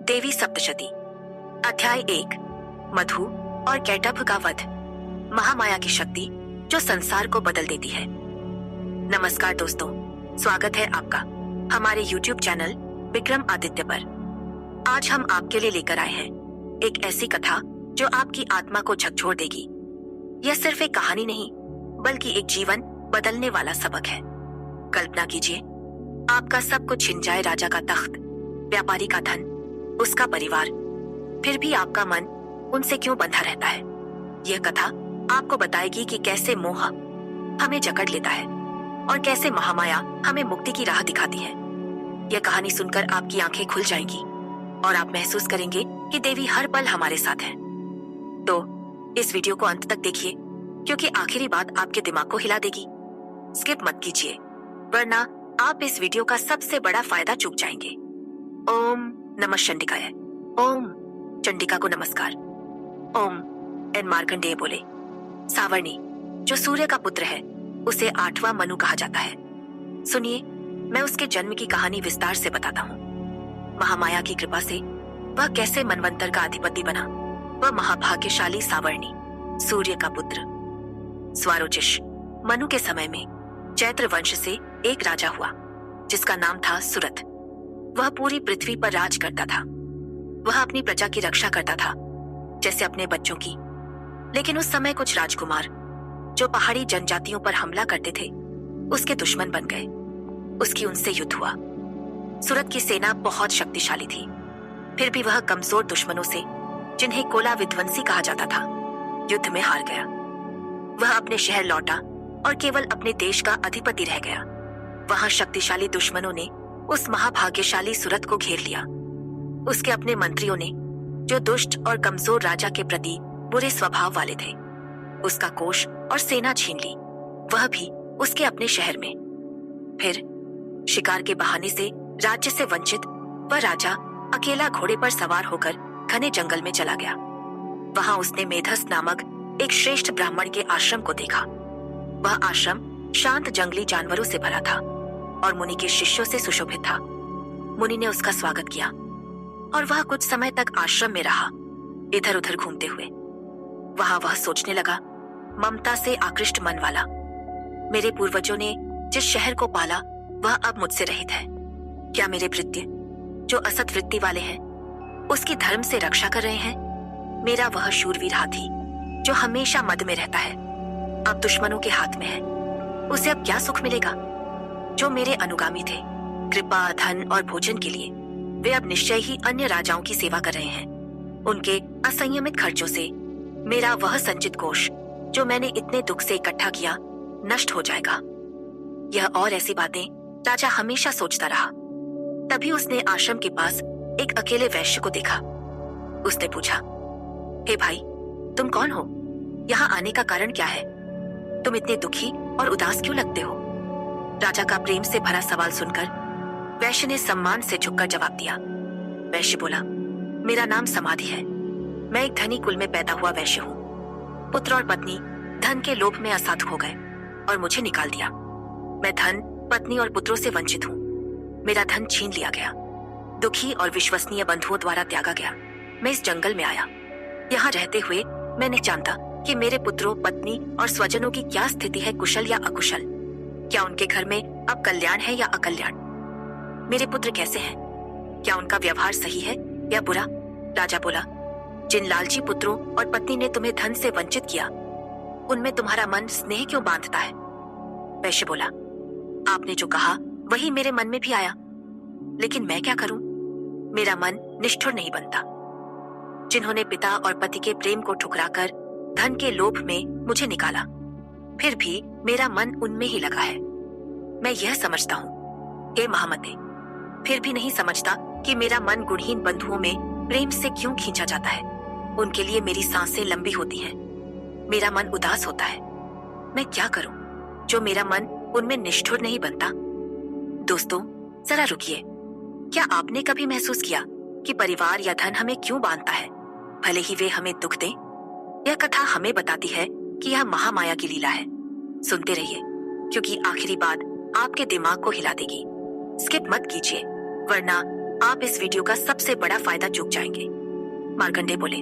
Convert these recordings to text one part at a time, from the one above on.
देवी सप्तशती, अध्याय 1, मधु और कैटभ का वध। महामाया की शक्ति जो संसार को बदल देती है। नमस्कार दोस्तों, स्वागत है आपका हमारे YouTube चैनल विक्रम आदित्य पर। आज हम आपके लिए लेकर आए हैं एक ऐसी कथा जो आपकी आत्मा को झकझोर देगी। यह सिर्फ एक कहानी नहीं, बल्कि एक जीवन बदलने वाला सबक है। कल्पना कीजिए, आपका सब कुछ छिन जाए, राजा का तख्त, व्यापारी का धन, उसका परिवार, फिर भी आपका मन उनसे क्यों बंधा रहता है। यह कथा आपको बताएगी कि कैसे मोह हमें जकड़ लेता है और कैसे महामाया हमें मुक्ति की राह दिखाती है। यह कहानी सुनकर आपकी आंखें खुल जाएंगी और आप महसूस करेंगे कि देवी हर पल हमारे साथ है। तो इस वीडियो को अंत तक देखिए, क्योंकि आखिरी बात आपके दिमाग को हिला देगी। स्किप मत कीजिए, वरना आप इस वीडियो का सबसे बड़ा फायदा चूक जाएंगे। ओम नमः चंडिकाय। ओम चंडिका को नमस्कार। ओम एन मार्कंडेय बोले। सावर्णी, जो सूर्य का पुत्र है, उसे 8वां मनु कहा जाता है। सुनिए, मैं उसके जन्म की कहानी विस्तार से बताता हूँ। महामाया की कृपा से वह कैसे मनवंतर का अधिपति बना। वह महाभाग्यशाली सावर्णी, सूर्य का पुत्र। स्वारोचिष, मनु के समय में चैत्र वंश से एक राजा हुआ जिसका नाम था सुरथ। वह पूरी पृथ्वी पर राज करता था। वह अपनी प्रजा की रक्षा करता था जैसे अपने बच्चों की। लेकिन उस समय कुछ राजकुमार जो पहाड़ी जनजातियों पर हमला करते थे, उसके दुश्मन बन गए। उसकी उनसे युद्ध हुआ। सुरथ की सेना बहुत शक्तिशाली थी, फिर भी वह कमजोर दुश्मनों से, जिन्हें कोला विध्वंसी कहा जाता था, युद्ध में हार गया। वह अपने शहर लौटा और केवल अपने देश का अधिपति रह गया। वहां शक्तिशाली दुश्मनों ने उस महाभाग्यशाली सुरथ को घेर लिया। उसके अपने मंत्रियों ने, जो दुष्ट और कमजोर राजा के प्रति बुरे स्वभाव वाले थे, उसका कोष और सेना छीन ली, वह भी उसके अपने शहर में। फिर शिकार के बहाने से राज्य से वंचित वह राजा अकेला घोड़े पर सवार होकर घने जंगल में चला गया। वहां उसने मेधस नामक एक श्रेष्ठ ब्राह्मण के आश्रम को देखा। वह आश्रम शांत जंगली जानवरों से भरा था और मुनि के शिष्यों से सुशोभित था। मुनि ने उसका स्वागत किया और वह कुछ समय तक आश्रम में रहा, इधर उधर घूमते हुए। वहां वह सोचने लगा, ममता से आकृष्ट मन वाला, मेरे पूर्वजों ने जिस शहर को पाला वह अब मुझसे रहित है। क्या मेरे भृत्य, जो असत वृत्ति वाले हैं, उसकी धर्म से रक्षा कर रहे हैं? मेरा वह शूरवीर हाथी, जो हमेशा मद में रहता है, अब दुश्मनों के हाथ में है। उसे अब क्या सुख मिलेगा? जो मेरे अनुगामी थे, कृपा, धन और भोजन के लिए, वे अब निश्चय ही अन्य राजाओं की सेवा कर रहे हैं। उनके असंयमित खर्चों से मेरा वह संचित कोष, जो मैंने इतने दुख से इकट्ठा किया, नष्ट हो जाएगा। यह और ऐसी बातें राजा हमेशा सोचता रहा। तभी उसने आश्रम के पास एक अकेले वैश्य को देखा। उसने पूछा, हे भाई, तुम कौन हो? यहाँ आने का कारण क्या है? तुम इतने दुखी और उदास क्यों लगते हो? राजा का प्रेम से भरा सवाल सुनकर वैश्य ने सम्मान से झुककर जवाब दिया। वैश्य बोला, मेरा नाम समाधि है। मैं एक धनी कुल में पैदा हुआ वैश्य हूँ। पुत्र और पत्नी धन के लोभ में असाधु हो गए और मुझे निकाल दिया। मैं धन, पत्नी और पुत्रों से वंचित हूँ। मेरा धन छीन लिया गया। दुखी और विश्वसनीय बंधुओं द्वारा त्यागा गया। मैं इस जंगल में आया। यहाँ रहते हुए मैं नहीं जानता कि मेरे पुत्रों, पत्नी और स्वजनों की क्या स्थिति है, कुशल या अकुशल। क्या उनके घर में अब कल्याण है या अकल्याण? मेरे पुत्र कैसे हैं? क्या उनका व्यवहार सही है या बुरा? राजा बोला, जिन लालची पुत्रों और पत्नी ने तुम्हें धन से वंचित किया, उनमें तुम्हारा मन स्नेह क्यों बांधता है? वैश्य बोला, आपने जो कहा वही मेरे मन में भी आया, लेकिन मैं क्या करूं? मेरा मन निष्ठुर नहीं बनता। जिन्होंने पिता और पति के प्रेम को ठुकराकर धन के लोभ में मुझे निकाला, फिर भी मेरा मन उनमें ही लगा है। मैं यह समझता हूँ, हे महामते, फिर भी नहीं समझता कि मेरा मन गुणहीन बंधुओं में प्रेम से क्यों खींचा जाता है। उनके लिए मेरी सांसें लंबी होती हैं। मेरा मन उदास होता है। मैं क्या करूं जो मेरा मन उनमें निष्ठुर नहीं बनता? दोस्तों, जरा रुकिए। क्या आपने कभी महसूस किया कि परिवार या धन हमें क्यों बांधता है, भले ही वे हमें दुख दें? यह कथा हमें बताती है कि यह महामाया की लीला है। सुनते रहिए, क्योंकि आखिरी बात आपके दिमाग को हिला देगी। स्किप मत कीजिए, वरना आप इस वीडियो का सबसे बड़ा फायदा चूक जाएंगे। मार्कंडेय बोले।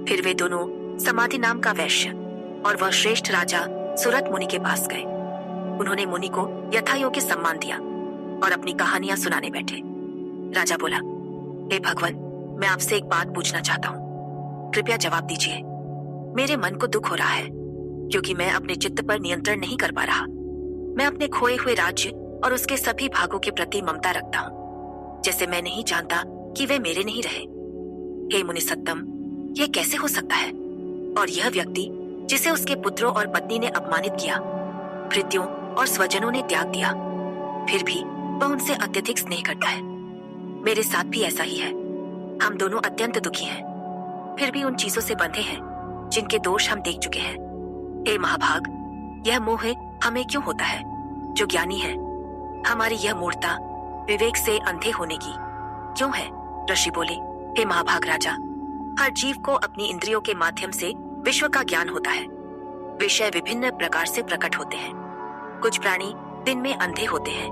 फिर वे दोनों समाधि नाम का वैश्य और वह श्रेष्ठ राजा सुरत मुनि के पास गए। उन्होंने मुनि को यथायोग्य सम्मान दिया और अपनी कहानियां सुनाने बैठे। राजा बोला, हे भगवान, मैं आपसे एक बात पूछना चाहता हूँ, कृपया जवाब दीजिए। मेरे मन को दुख हो रहा है क्योंकि मैं अपने चित्त पर नियंत्रण नहीं कर पा रहा। मैं अपने खोए हुए राज्य और उसके सभी भागों के प्रति ममता रखता हूँ, जैसे मैं नहीं जानता कि वे मेरे नहीं रहे। हे मुनि सत्तम, यह कैसे हो सकता है? और यह व्यक्ति जिसे उसके पुत्रों और पत्नी ने अपमानित किया, भृत्यों और स्वजनों ने त्याग दिया, फिर भी वह उनसे अत्यधिक स्नेह करता है। मेरे साथ भी ऐसा ही है। हम दोनों अत्यंत दुखी हैं, फिर भी उन चीजों से बंधे हैं जिनके दोष हम देख चुके हैं। हे महाभाग, यह मोह हमें क्यों होता है जो ज्ञानी है? हमारी यह मूर्खता विवेक से अंधे होने की क्यों है? ऋषि बोले, हे महाभाग राजा, हर जीव को अपनी इंद्रियों के माध्यम से विश्व का ज्ञान होता है। विषय विभिन्न प्रकार से प्रकट होते हैं। कुछ प्राणी दिन में अंधे होते हैं,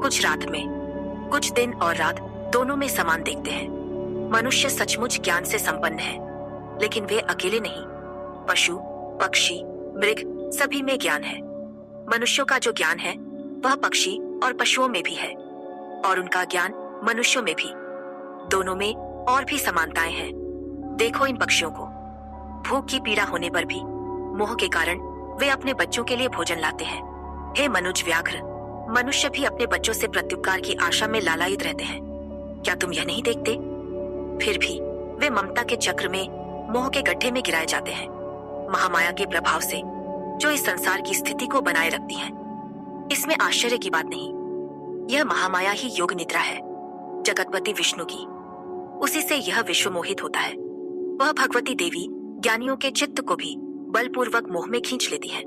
कुछ रात में, कुछ दिन और रात दोनों में समान देखते हैं। मनुष्य सचमुच ज्ञान से संपन्न है, लेकिन वे अकेले नहीं। पशु, पक्षी, मृग सभी में ज्ञान है। मनुष्यों का जो ज्ञान है वह पक्षी और पशुओं में भी है, और उनका ज्ञान मनुष्यों में भी। दोनों में और भी समानताएं हैं। देखो इन पक्षियों को। भूख की पीड़ा होने पर भी मोह के कारण वे अपने बच्चों के लिए भोजन लाते हैं। हे मनुज व्याघ्र, मनुष्य भी अपने बच्चों से प्रत्युपकार की आशा में लालायित रहते हैं। क्या तुम यह नहीं देखते? फिर भी वे ममता के चक्र में मोह के गड्ढे में गिराए जाते हैं, महामाया के प्रभाव से, जो इस संसार की स्थिति को बनाए रखती है। इसमें आश्चर्य की बात नहीं। यह महामाया ही योग निद्रा है, जगतपति विष्णु की। उसी से यह विश्व मोहित होता है। वह भगवती देवी ज्ञानियों के चित्त को भी बलपूर्वक मोह में खींच लेती है।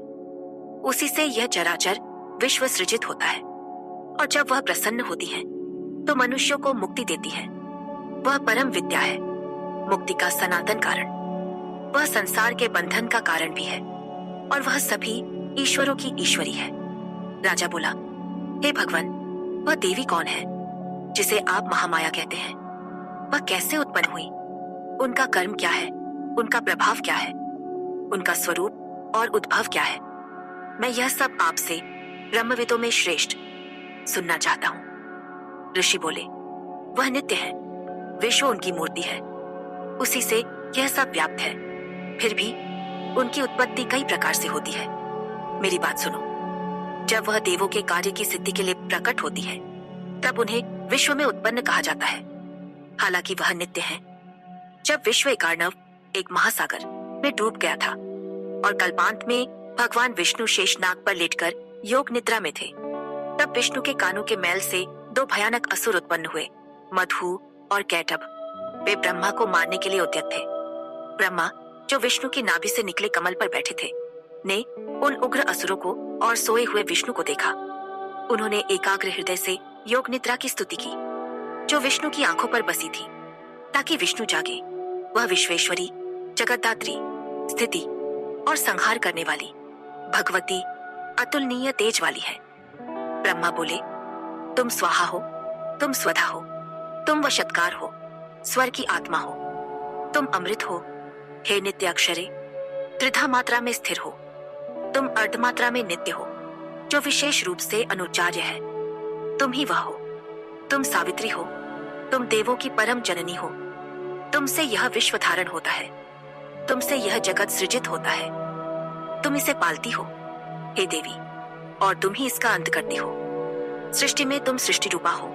उसी से यह चराचर विश्व सृजित होता है, और जब वह प्रसन्न होती है तो मनुष्यों को मुक्ति देती है। वह परम विद्या है, मुक्ति का सनातन कारण। वह संसार के बंधन का कारण भी है, और वह सभी ईश्वरों की ईश्वरी है। राजा बोला, हे भगवान, वह देवी कौन है जिसे आप महामाया कहते हैं? वह कैसे उत्पन्न हुई? उनका कर्म क्या है? उनका प्रभाव क्या है? उनका स्वरूप और उद्भव क्या है? मैं यह सब आपसे ब्रह्मविदों में श्रेष्ठ सुनना चाहता हूँ। ऋषि बोले, वह नित्य है, विश्व उनकी मूर्ति है, उसी से यह सब व्याप्त है। फिर भी उनकी उत्पत्ति कई प्रकार से होती है। मेरी बात सुनो। जब वह देवों के कार्य की सिद्धि के लिए प्रकट होती है, तब उन्हें विश्व में उत्पन्न कहा जाता है, हालांकि वह नित्य है। जब विश्व एकार्णव एक महासागर में डूब गया था और कल्पांत में भगवान विष्णु शेषनाग पर लेटकर योग निद्रा में थे, तब विष्णु के कानों के मैल से दो भयानक असुर उत्पन्न हुए, मधु और कैटभ। वे ब्रह्मा को मारने के लिए उद्यत थे। ब्रह्मा, जो विष्णु की नाभि से निकले कमल पर बैठे थे, ने उन उग्र असुरों को और सोए हुए विष्णु को देखा। उन्होंने एकाग्र हृदय से योग निद्रा की स्तुति की, जो विष्णु की आंखों पर बसी थी, ताकि विष्णु जागे। वह विश्वेश्वरी, जगतदात्री, स्थिति और संहार करने वाली, भगवती, अतुलनीय तेज वाली है। ब्रह्मा बोले, तुम स्वाहा हो, तुम स्वधा हो, तुम वशत्कार हो, स्वर की आत्मा हो, तुम अमृत हो, हे नित्य अक्षरे, त्रिधा मात्रा में स्थिर हो। तुम अर्धमात्रा में नित्य हो, जो विशेष रूप से अनुचार्य है। तुम ही वह हो। तुम सावित्री हो, तुम देवों की परम जननी हो। तुमसे यह विश्व धारण होता है, तुमसे यह जगत सृजित होता है। तुम इसे पालती हो, हे देवी, और तुम ही इसका अंत करती हो। सृष्टि में तुम सृष्टि रूपा हो,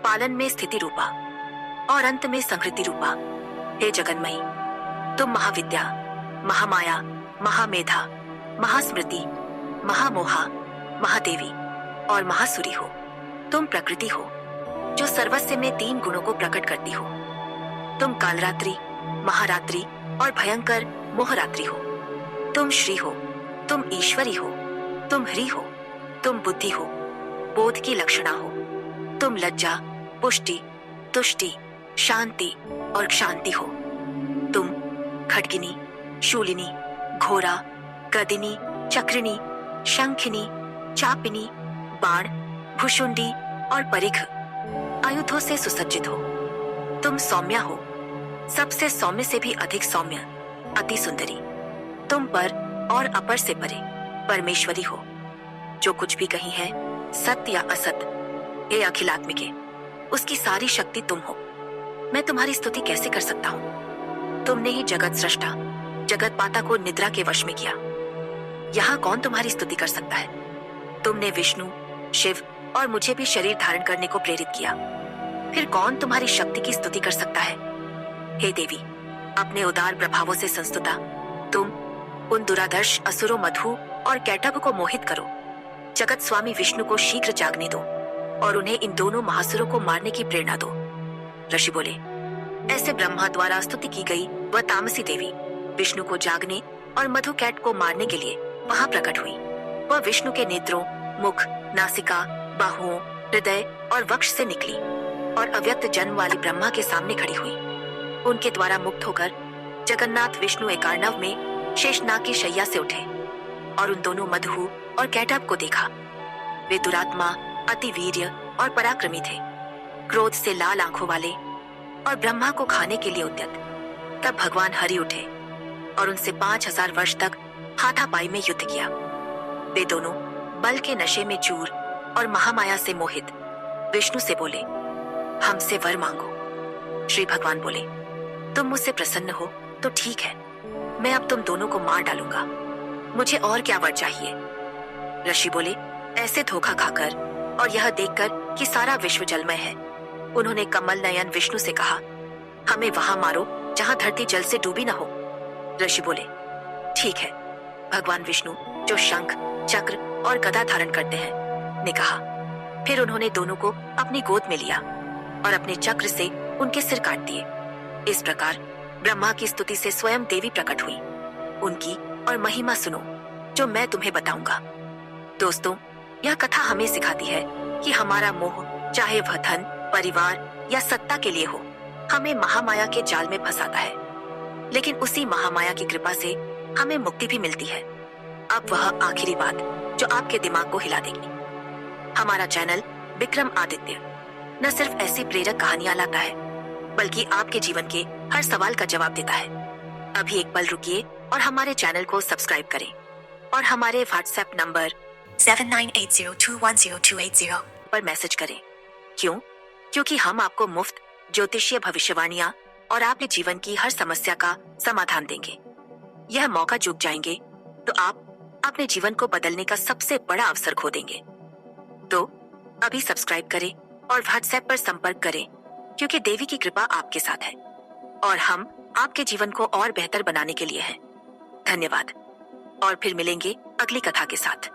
पालन में स्थिति रूपा, और अंत में संहृति रूपा। हे जगन्मयी, तुम महाविद्या, महामाया, महामेधा, महास्मृति, महामोहा, महादेवी और महासुरी हो। तुम प्रकृति हो, जो सर्वस्व में तीन गुणों को प्रकट करती हो। तुम कालरात्रि, महारात्रि और भयंकर मोहरात्रि हो। तुम श्री हो, तुम ईश्वरी हो, तुम हरि हो, तुम बुद्धि हो, बोध की लक्षणा हो। तुम लज्जा, पुष्टि, तुष्टि, शांति और क्षांति हो। तुम खड्गिनी, शूलिनी, घोरा, गदिनी, चक्रिणी, शंखिनी, चापिनी, बाण, भुशुंडी और परिघ, आयुधों से सुसज्जित हो। तुम सौम्या हो, सबसे सौम्य से भी अधिक सौम्य, अति सुंदरी। तुम पर और अपर से परे परमेश्वरी हो। जो कुछ भी कहीं है, सत्य या असत, हे अखिलात्मिके, उसकी सारी शक्ति तुम हो। मैं तुम्हारी स्तुति कैसे कर सकता हूँ? तुमने ही जगत सृष्टा, जगत पाता को निद्रा के वश में किया। यहाँ कौन तुम्हारी स्तुति कर सकता है? तुमने विष्णु, शिव और मुझे भी शरीर धारण करने को प्रेरित किया। फिर कौन तुम्हारी शक्ति की स्तुति कर सकता है? हे देवी, अपने उदार प्रभावों से संस्तुता, तुम उन दुरादर्श असुरों मधु और कैटभ को मोहित करो। जगत स्वामी विष्णु को शीघ्र जागने दो और उन्हें इन दोनों महासुरों को मारने की प्रेरणा दो। ऋषि बोले, ऐसे ब्रह्मा द्वारा स्तुति की गई वह तामसी देवी विष्णु को जागने और मधु कैट को मारने के लिए वहां प्रकट हुई। वह विष्णु के नेत्रों, मुख, नासिका, बाहुओं, हृदय और वक्ष से निकली और अव्यक्त जन्म वाली ब्रह्मा के सामने खड़ी हुई। उनके द्वारा मुक्त होकर जगन्नाथ विष्णु एकार्णव में शेषनाग की शैया से उठे और उन दोनों मधु और कैटभ को देखा। वे दुरात्मा, अति वीर्य और पराक्रमी थे, क्रोध से लाल आंखों वाले और ब्रह्मा को खाने के लिए उद्यत। तब भगवान हरि उठे और उनसे 5000 वर्ष तक हाथापाई में युद्ध किया। वे दोनों बल के नशे में चूर और महामाया से मोहित विष्णु से बोले, हमसे वर मांगो। श्री भगवान बोले, तुम मुझसे प्रसन्न हो तो ठीक है, मैं अब तुम दोनों को मार डालूंगा। मुझे और क्या वर चाहिए? ऋषि बोले, ऐसे धोखा खाकर और यह देखकर कि सारा विश्व जलमय है, उन्होंने कमल नयन विष्णु से कहा, हमें वहां मारो जहां धरती जल से डूबी न हो। ऋषि बोले, ठीक है। भगवान विष्णु, जो शंख, चक्र और गदा धारण करते हैं, ने कहा। फिर उन्होंने दोनों को अपनी गोद में लिया और अपने चक्र से उनके सिर काट दिए। इस प्रकार ब्रह्मा की स्तुति से स्वयं देवी प्रकट हुई। उनकी और महिमा सुनो जो मैं तुम्हें बताऊंगा। दोस्तों, यह कथा हमें सिखाती है कि हमारा मोह, चाहे वह धन, परिवार या सत्ता के लिए हो, हमें महामाया के जाल में फंसाता है। लेकिन उसी महामाया की कृपा से हमें मुक्ति भी मिलती है। अब वह आखिरी बात जो आपके दिमाग को हिला देगी। हमारा चैनल विक्रम आदित्य न सिर्फ ऐसी प्रेरक कहानियां लाता है, बल्कि आपके जीवन के हर सवाल का जवाब देता है। अभी एक पल रुकिए और हमारे चैनल को सब्सक्राइब करें और हमारे व्हाट्सएप नंबर 7980210280 पर मैसेज करें। क्यों? क्योंकि हम आपको मुफ्त ज्योतिषीय भविष्यवाणियां और आपके जीवन की हर समस्या का समाधान देंगे। यह मौका चूक जाएंगे तो आप अपने जीवन को बदलने का सबसे बड़ा अवसर खो देंगे। तो अभी सब्सक्राइब करें और व्हाट्सएप पर संपर्क करें, क्योंकि देवी की कृपा आपके साथ है और हम आपके जीवन को और बेहतर बनाने के लिए हैं। धन्यवाद और फिर मिलेंगे अगली कथा के साथ।